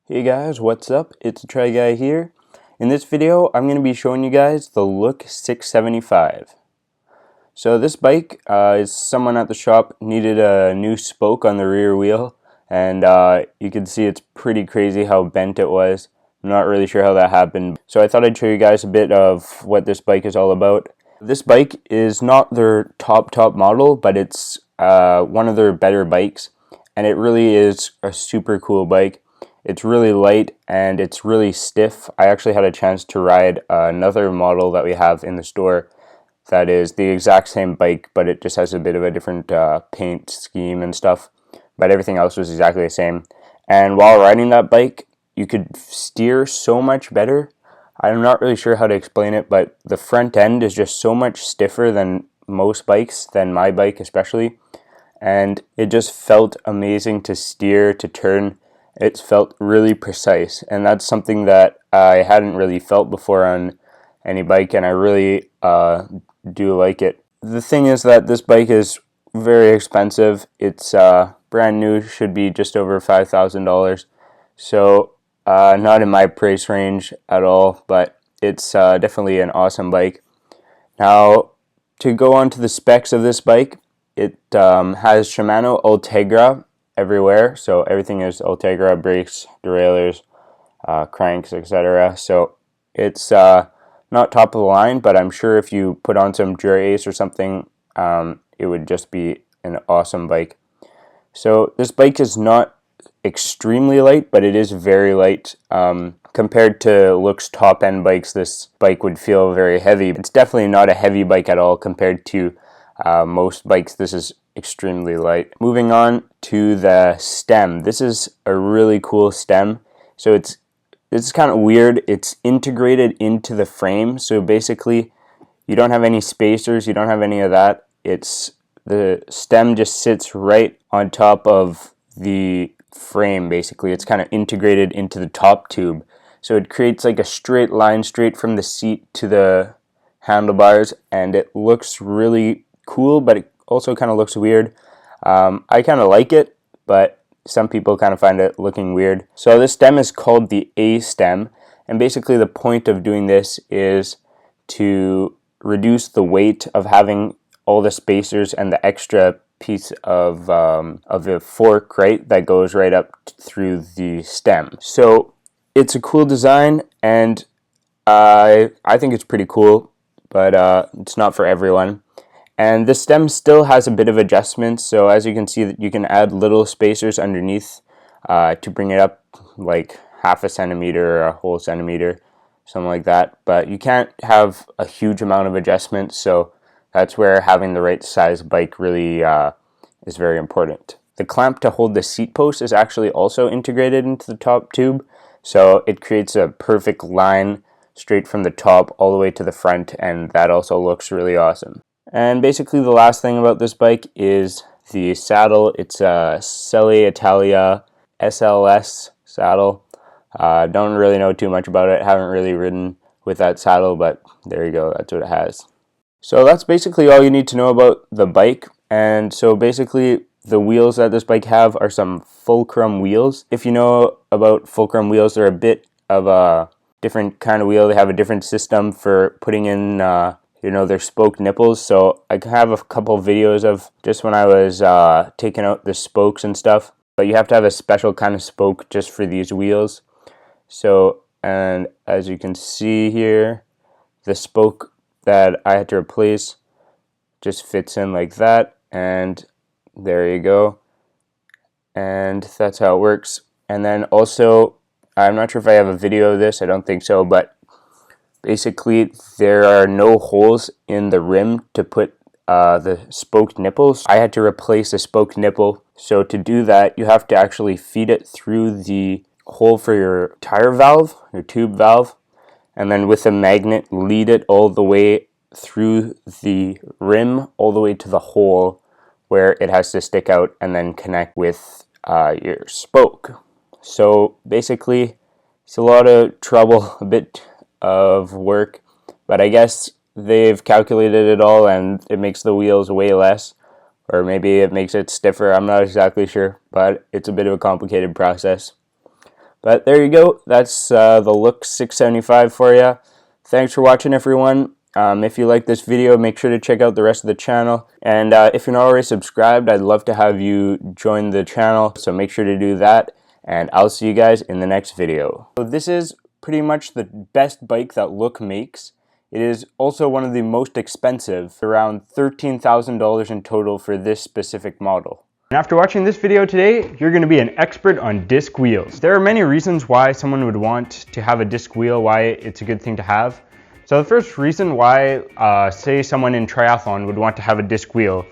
Hey guys, what's up? It's TheTriGuy here. In this video, I'm going to be showing you guys the Look 675. So this bike is someone at the shop needed a new spoke on the rear wheel, and you can see it's pretty crazy how bent it was. I'm not really sure how that happened. So I thought I'd show you guys a bit of what this bike is all about. This bike is not their top model, but it's one of their better bikes, and it really is a super cool bike. It's really light and it's really stiff. I actually had a chance to ride another model that we have in the store that is the exact same bike, but it just has a bit of a different paint scheme and stuff. But everything else was exactly the same. And while riding that bike, you could steer so much better. I'm not really sure how to explain it, but the front end is just so much stiffer than most bikes, than my bike especially. And it just felt amazing to steer, to turn. It felt really precise, and that's something that I hadn't really felt before on any bike, and I really do like it. The thing is that this bike is very expensive. It's brand new, should be just over $5,000, so not in my price range at all, but it's definitely an awesome bike. Now, to go on to the specs of this bike, it has Shimano Ultegra everywhere, so everything is Ultegra: brakes, derailleurs, cranks, etc. So it's not top of the line, but I'm sure if you put on some Dura Ace or something, it would just be an awesome bike. So this bike is not extremely light, but it is very light. Compared to Look's top end bikes, this bike would feel very heavy. It's definitely not a heavy bike at all compared to most bikes. This is extremely light. Moving on to the stem. This is a really cool stem. So it's kind of weird. It's integrated into the frame. So basically, you don't have any spacers. You don't have any of that. The stem just sits right on top of the frame. Basically, it's kind of integrated into the top tube. So it creates like a straight line straight from the seat to the handlebars, and it looks really cool, but it also kind of looks weird. I kind of like it, but some people kind of find it looking weird. So this stem is called the A stem, and basically the point of doing this is to reduce the weight of having all the spacers and the extra piece of the fork, right, that goes right up through the stem. So it's a cool design, and I think it's pretty cool, but it's not for everyone. And the stem still has a bit of adjustments, so as you can see, you can add little spacers underneath to bring it up like half a centimeter or a whole centimeter, something like that. But you can't have a huge amount of adjustments, so that's where having the right size bike really is very important. The clamp to hold the seat post is actually also integrated into the top tube, so it creates a perfect line straight from the top all the way to the front, and that also looks really awesome. And basically the last thing about this bike is the saddle. It's a Selle Italia SLS saddle. Don't really know too much about it. Haven't really ridden with that saddle, but there you go. That's what it has. So that's basically all you need to know about the bike. And so basically the wheels that this bike have are some Fulcrum wheels. If you know about Fulcrum wheels, they're a bit of a different kind of wheel. They have a different system for putting in their spoke nipples. So I have a couple videos of just when I was taking out the spokes and stuff, but you have to have a special kind of spoke just for these wheels. So, and as you can see here, the spoke that I had to replace just fits in like that, and there you go. And that's how it works. And then also, I'm not sure if I have a video of this, I don't think so, but basically, there are no holes in the rim to put the spoke nipples. I had to replace a spoke nipple. So to do that, you have to actually feed it through the hole for your tire valve, your tube valve, and then with a magnet, lead it all the way through the rim, all the way to the hole where it has to stick out and then connect with your spoke. So basically, it's a lot of trouble, a bit of work, but I guess they've calculated it all and it makes the wheels way less, or maybe it makes it stiffer. I'm not exactly sure, but it's a bit of a complicated process. But there you go. That's the Look 675 for you. Thanks for watching, everyone. If you like this video, make sure to check out the rest of the channel. And if you're not already subscribed, I'd love to have you join the channel. So make sure to do that. And I'll see you guys in the next video. So this is pretty much the best bike that Look makes. It is also one of the most expensive, around $13,000 in total for this specific model. And after watching this video today, you're going to be an expert on disc wheels. There are many reasons why someone would want to have a disc wheel, why it's a good thing to have. So the first reason why, say someone in triathlon would want to have a disc wheel